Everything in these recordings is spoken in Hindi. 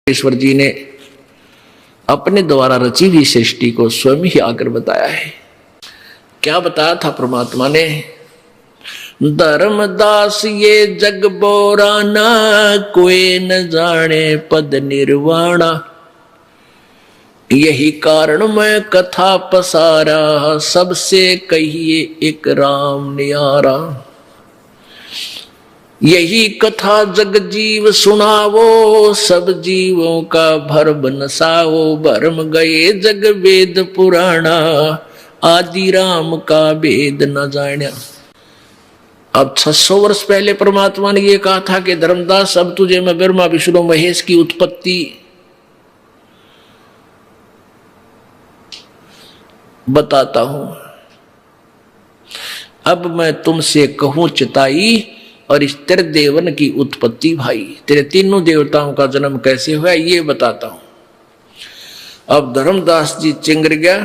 ईश्वर जी ने अपने द्वारा रची हुई सृष्टि को स्वयं ही आकर बताया है। क्या बताया था परमात्मा ने? धर्मदास ये जग बोराना, कोई न जाने पद निर्वाणा। यही कारण मैं कथा पसारा, सबसे कहिए एक राम न्यारा। यही कथा जग जीव सुनावो, सब जीवों का भरम नसाओ। भरम गए जग वेद पुराणा, आदि राम का वेद न जाना। अब 600 वर्ष पहले परमात्मा ने यह कहा था कि धर्मदास अब तुझे मैं ब्रह्मा विष्णु महेश की उत्पत्ति बताता हूं। अब मैं तुमसे कहूं चिताई, और इस तेरे देवन की उत्पत्ति भाई, तेरे तीनों देवताओं का जन्म कैसे हुआ ये बताता हूं। अब धर्मदास जी चिंगर गया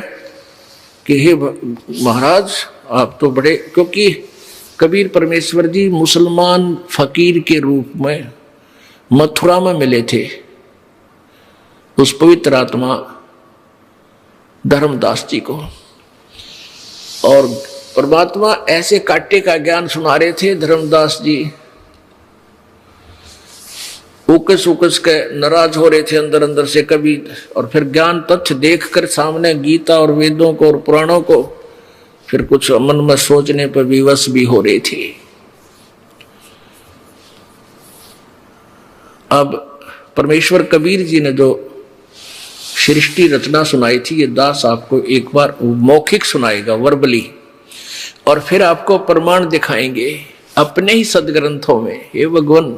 कि हे महाराज आप तो बड़े, क्योंकि कबीर परमेश्वर जी मुसलमान फकीर के रूप में मथुरा में मिले थे उस पवित्र आत्मा धर्मदास जी को, और परमात्मा ऐसे काटे का ज्ञान सुना रहे थे। धर्मदास जी उकस उकस के नाराज हो रहे थे अंदर अंदर से कभी, और फिर ज्ञान तथ्य देखकर सामने गीता और वेदों को और पुराणों को फिर कुछ मन में सोचने पर विवश भी हो रहे थे। अब परमेश्वर कबीर जी ने जो सृष्टि रचना सुनाई थी, ये दास आपको एक बार मौखिक सुनाएगा वर्बली, और फिर आपको प्रमाण दिखाएंगे अपने ही सदग्रंथों में। हे भगवान,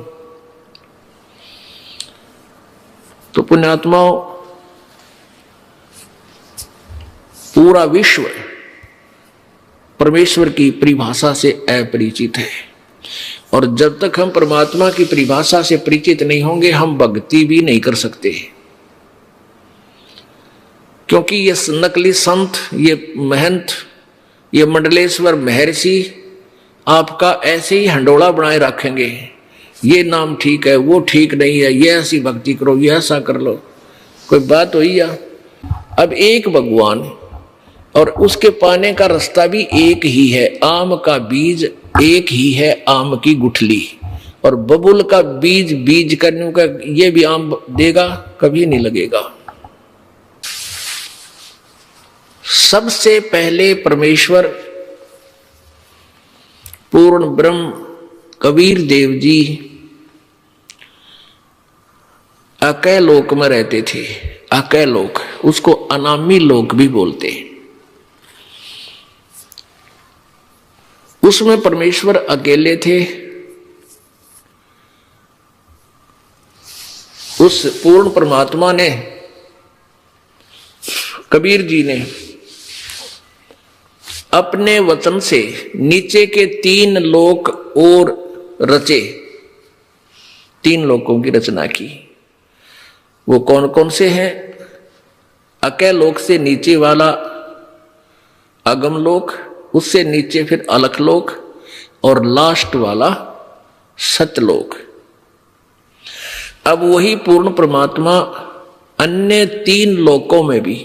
तो पुण्यात्माओं पूरा विश्व परमेश्वर की परिभाषा से अपरिचित है, और जब तक हम परमात्मा की परिभाषा से परिचित नहीं होंगे हम भक्ति भी नहीं कर सकते। क्योंकि ये नकली संत, ये महंत, ये मंडलेश्वर महर्षि आपका ऐसे ही हंडोला बनाए रखेंगे। ये नाम ठीक है, वो ठीक नहीं है, ये ऐसी भक्ति करो, ये ऐसा कर लो। कोई बात हुई या? अब एक भगवान, और उसके पाने का रास्ता भी एक ही है। आम का बीज एक ही है, आम की गुठली, और बबुल का बीज बीज करने का ये भी आम देगा, कभी नहीं लगेगा। सबसे पहले परमेश्वर पूर्ण ब्रह्म कबीर देव जी अकय लोक में रहते थे। अकय लोक, उसको अनामी लोक भी बोलते हैं। उसमें परमेश्वर अकेले थे। उस पूर्ण परमात्मा ने, कबीर जी ने अपने वचन से नीचे के 3 लोक और रचे, 3 लोकों की रचना की। वो कौन कौन से हैं? अकय लोक से नीचे वाला अगम लोक, उससे नीचे फिर अलख लोक, और लास्ट वाला सतलोक। अब वही पूर्ण परमात्मा अन्य 3 लोकों में भी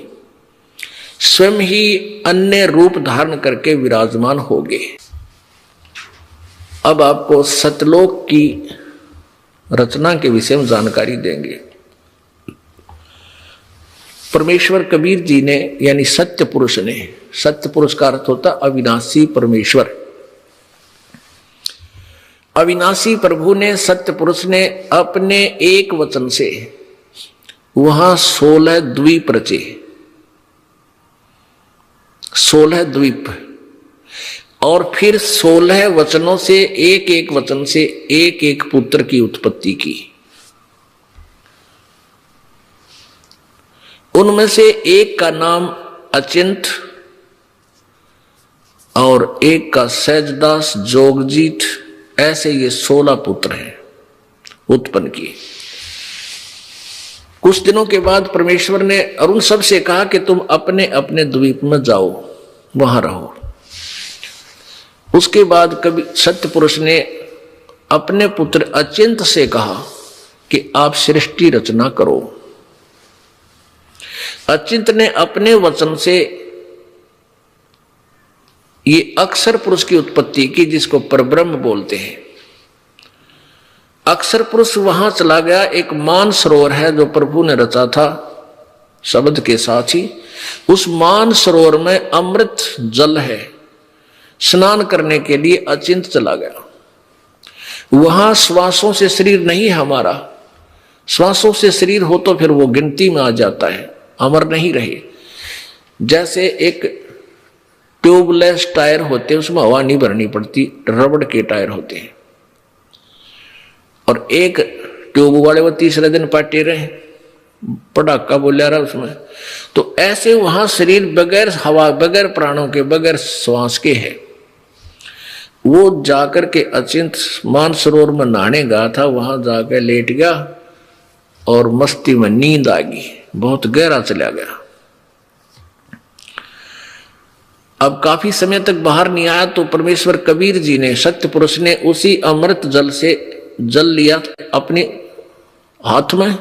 स्वयं ही अन्य रूप धारण करके विराजमान हो गए। अब आपको सतलोक की रचना के विषय में जानकारी देंगे। परमेश्वर कबीर जी ने, यानी सत्य पुरुष ने, सत्य पुरुष का अर्थ होता अविनाशी परमेश्वर, अविनाशी प्रभु ने, सत्य पुरुष ने अपने एक वचन से वहां 16 द्वीप रचे। 16 द्वीप, और फिर 16 वचनों से, एक एक वचन से एक एक पुत्र की उत्पत्ति की। उनमें से एक का नाम अचिंत, और एक का सहजदास, जोगजीत, ऐसे ये 16 पुत्र हैं उत्पन्न किए। कुछ दिनों के बाद परमेश्वर ने अरुण सब से कहा कि तुम अपने अपने द्वीप में जाओ, वहां रहो। उसके बाद कभी सत्य पुरुष ने अपने पुत्र अचिंत से कहा कि आप सृष्टि रचना करो। अचिंत ने अपने वचन से ये अक्षर पुरुष की उत्पत्ति की, जिसको परब्रह्म बोलते हैं। अक्षर पुरुष वहां चला गया, एक मान सरोवर है जो प्रभु ने रचा था शब्द के साथ ही। उस मान सरोवर में अमृत जल है, स्नान करने के लिए अचिंत चला गया। वहां श्वासों से शरीर नहीं है हमारा, श्वासों से शरीर हो तो फिर वो गिनती में आ जाता है, अमर नहीं रहे। जैसे एक ट्यूबलेस टायर होते हैं, उसमें हवा नहीं भरनी पड़ती, रबड़ के टायर होते हैं। और एक ट्यूब वाले वो तीसरे दिन पाटे रहे, पटाखा बोला रहा उसमें। तो ऐसे वहां शरीर बगैर हवा, बगैर प्राणों के, बगैर श्वास के है। वो जाकर के अचिंत मानसरोवर में नहाने गया था, वहां जाकर लेट गया और मस्ती में नींद आ गई, बहुत गहरा चला गया। अब काफी समय तक बाहर नहीं आया तो परमेश्वर कबीर जी ने, सत्य पुरुष ने, उसी अमृत जल से जल लिया अपने हाथ में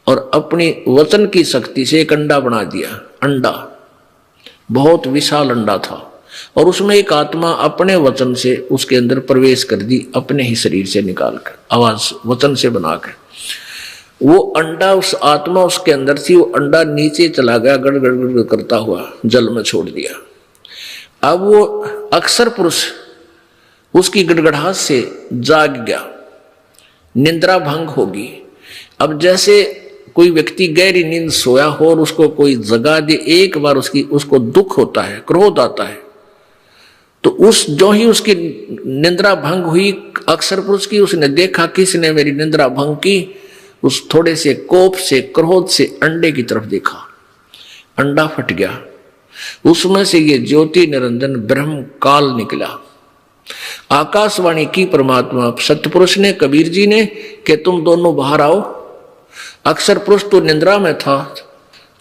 और अपनी वचन की शक्ति से एक अंडा बना दिया। अंडा बहुत विशाल अंडा था और उसमें एक आत्मा अपने वचन से उसके अंदर प्रवेश कर दी, अपने ही शरीर से निकालकर, आवाज वचन से बनाकर। वो अंडा, उस आत्मा उसके अंदर थी, वो अंडा नीचे चला गया, गड़गड़ गड़गड़ करता हुआ जल में छोड़ दिया। अब वो अक्षर पुरुष उसकी गड़गड़ाहट से जाग गया, निंद्रा भंग होगी। अब जैसे कोई व्यक्ति गहरी नींद सोया हो और उसको कोई जगा दे, एक बार उसको दुख होता है, क्रोध आता है, तो जो ही उसकी निंद्रा भंग हुई अक्षर पुरुष की, उसने देखा किसने मेरी निंद्रा भंग की, उस थोड़े से कोप से, क्रोध से अंडे की तरफ देखा, अंडा फट गया, उसमें से ये ज्योति निरंजन ब्रह्म काल निकला। आकाशवाणी की परमात्मा सत्यपुरुष ने, कबीर जी ने, कि तुम दोनों बाहर आओ। अक्षर पुरुष तो निंद्रा में था,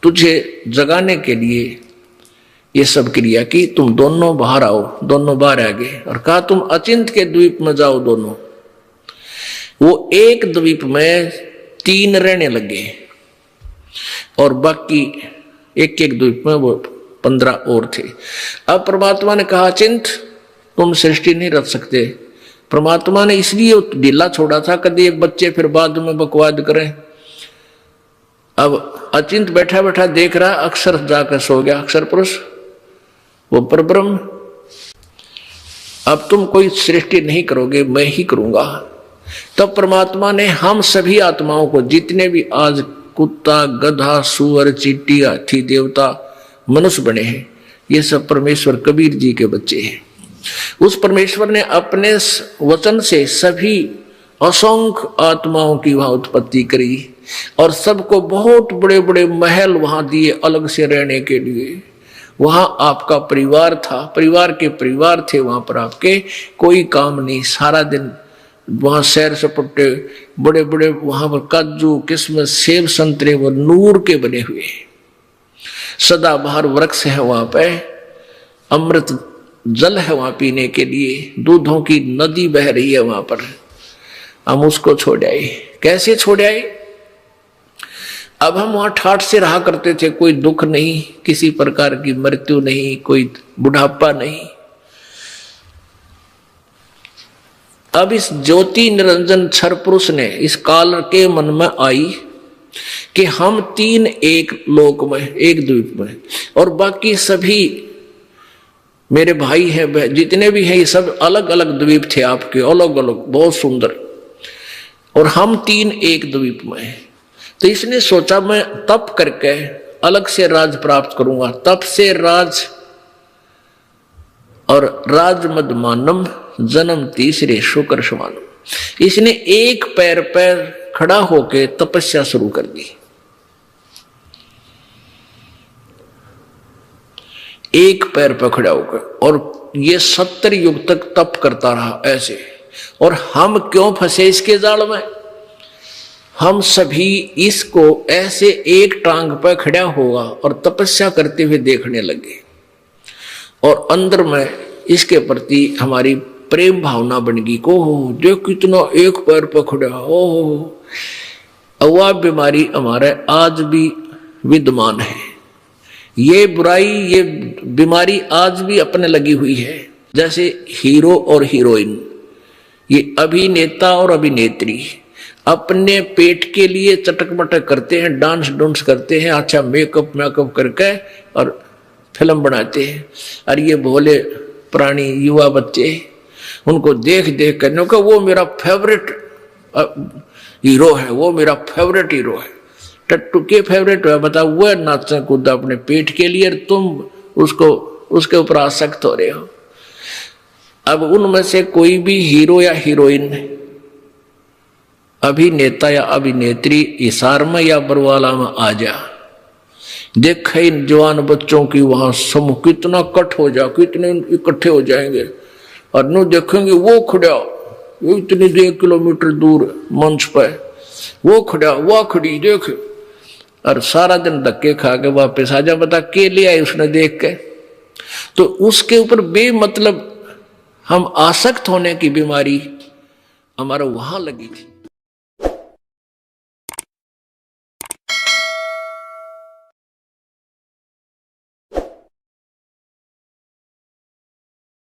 तुझे जगाने के लिए ये सब क्रिया की, तुम दोनों बाहर आओ। दोनों बाहर आ गए और कहा तुम अचिंत के द्वीप में जाओ दोनों। वो एक द्वीप में 3 रहने लगे और बाकी एक एक द्वीप में वो 15 और थे। अब परमात्मा ने कहा अचिंत तुम सृष्टि नहीं रच सकते। परमात्मा ने इसलिए ढीला छोड़ा था, कभी एक बच्चे फिर बाद में बकवाद करें। अब अचिंत बैठा बैठा देख रहा, अक्षर जाकर सो गया, अक्षर पुरुष वो परब्रह्म। अब तुम कोई सृष्टि नहीं करोगे, मैं ही करूंगा। तब परमात्मा ने हम सभी आत्माओं को, जितने भी आज कुत्ता, गधा, सुअर, चींटी, हाथी, देवता, मनुष्य बने हैं, ये सब परमेश्वर कबीर जी के बच्चे हैं। उस परमेश्वर ने अपने वचन से सभी असंख्य आत्माओं की वहां उत्पत्ति करी और सबको बहुत बड़े बड़े महल वहां दिए अलग से रहने के लिए। वहां आपका परिवार था, परिवार के परिवार थे वहां पर आपके, कोई काम नहीं, सारा दिन वहां सैर सपटे, बड़े बड़े वहां पर काजू, किस्मत, सेब, संतरे वो नूर के बने हुए, सदाबहार वृक्ष है वहां पे, अमृत जल है वहां पीने के लिए, दूधों की नदी बह रही है वहां पर। हम उसको छोड़ आए। कैसे छोड़ आए? अब हम वहां ठाठ से रहा करते थे, कोई दुख नहीं, किसी प्रकार की मृत्यु नहीं, कोई बुढ़ापा नहीं। अब इस ज्योति निरंजन क्षर पुरुष ने इस काल के मन में आई कि हम 3 एक लोक में, एक द्वीप में, और बाकी सभी मेरे भाई हैं, जितने भी हैं, ये सब अलग अलग द्वीप थे आपके, अलग अलग, बहुत सुंदर, और हम 3 एक द्वीप में हैं। तो इसने सोचा मैं तप करके अलग से राज प्राप्त करूंगा। तप से राज, और राज मद मानम जन्म तीसरे शुक्र समानम। इसने एक पैर पर खड़ा होकर तपस्या शुरू कर दी। एक पैर पर खड़ा होकर, और ये 70 युग तक तप करता रहा ऐसे। और हम क्यों फंसे इसके जाल में? हम सभी इसको ऐसे एक टांग पर खड़ा होगा और तपस्या करते हुए देखने लगे, और अंदर में इसके प्रति हमारी प्रेम भावना बन गई। को देख कितना एक पैर पर खड़ा, ओह वह बीमारी हमारे आज भी विद्यमान है। ये बुराई, ये बीमारी आज भी अपने लगी हुई है। जैसे हीरो और हीरोइन, ये अभिनेता और अभिनेत्री अपने पेट के लिए चटक मटक करते हैं, डांस डूंस करते हैं, अच्छा मेकअप करके और फिल्म बनाते हैं। और ये भोले प्राणी युवा बच्चे उनको देख देख कर का वो मेरा फेवरेट हीरो है, वो मेरा फेवरेट हीरो है। टट्टू के फेवरेट है, बताओ, वह नाचा कूदा अपने पेट के लिए, तुम उसके ऊपर आसक्त हो रहे हो। अब उनमें से कोई भी हीरो या हीरोइन, अभिनेता या अभिनेत्री हिसार में या बरवाला में आ जा, देखे इन जवान बच्चों की वहां समूह कितना कट हो जा, कितने इकट्ठे हो जाएंगे और नु देखेंगे वो खड़ा इतनी 1 किलोमीटर दूर मंच पर, वो खड़ा वह खड़ी देख, और सारा दिन धक्के खा के वापस आ जा। बता के ले आए उसने देख के। तो उसके ऊपर बेमतलब हम आसक्त होने की बीमारी हमारा वहां लगी थी।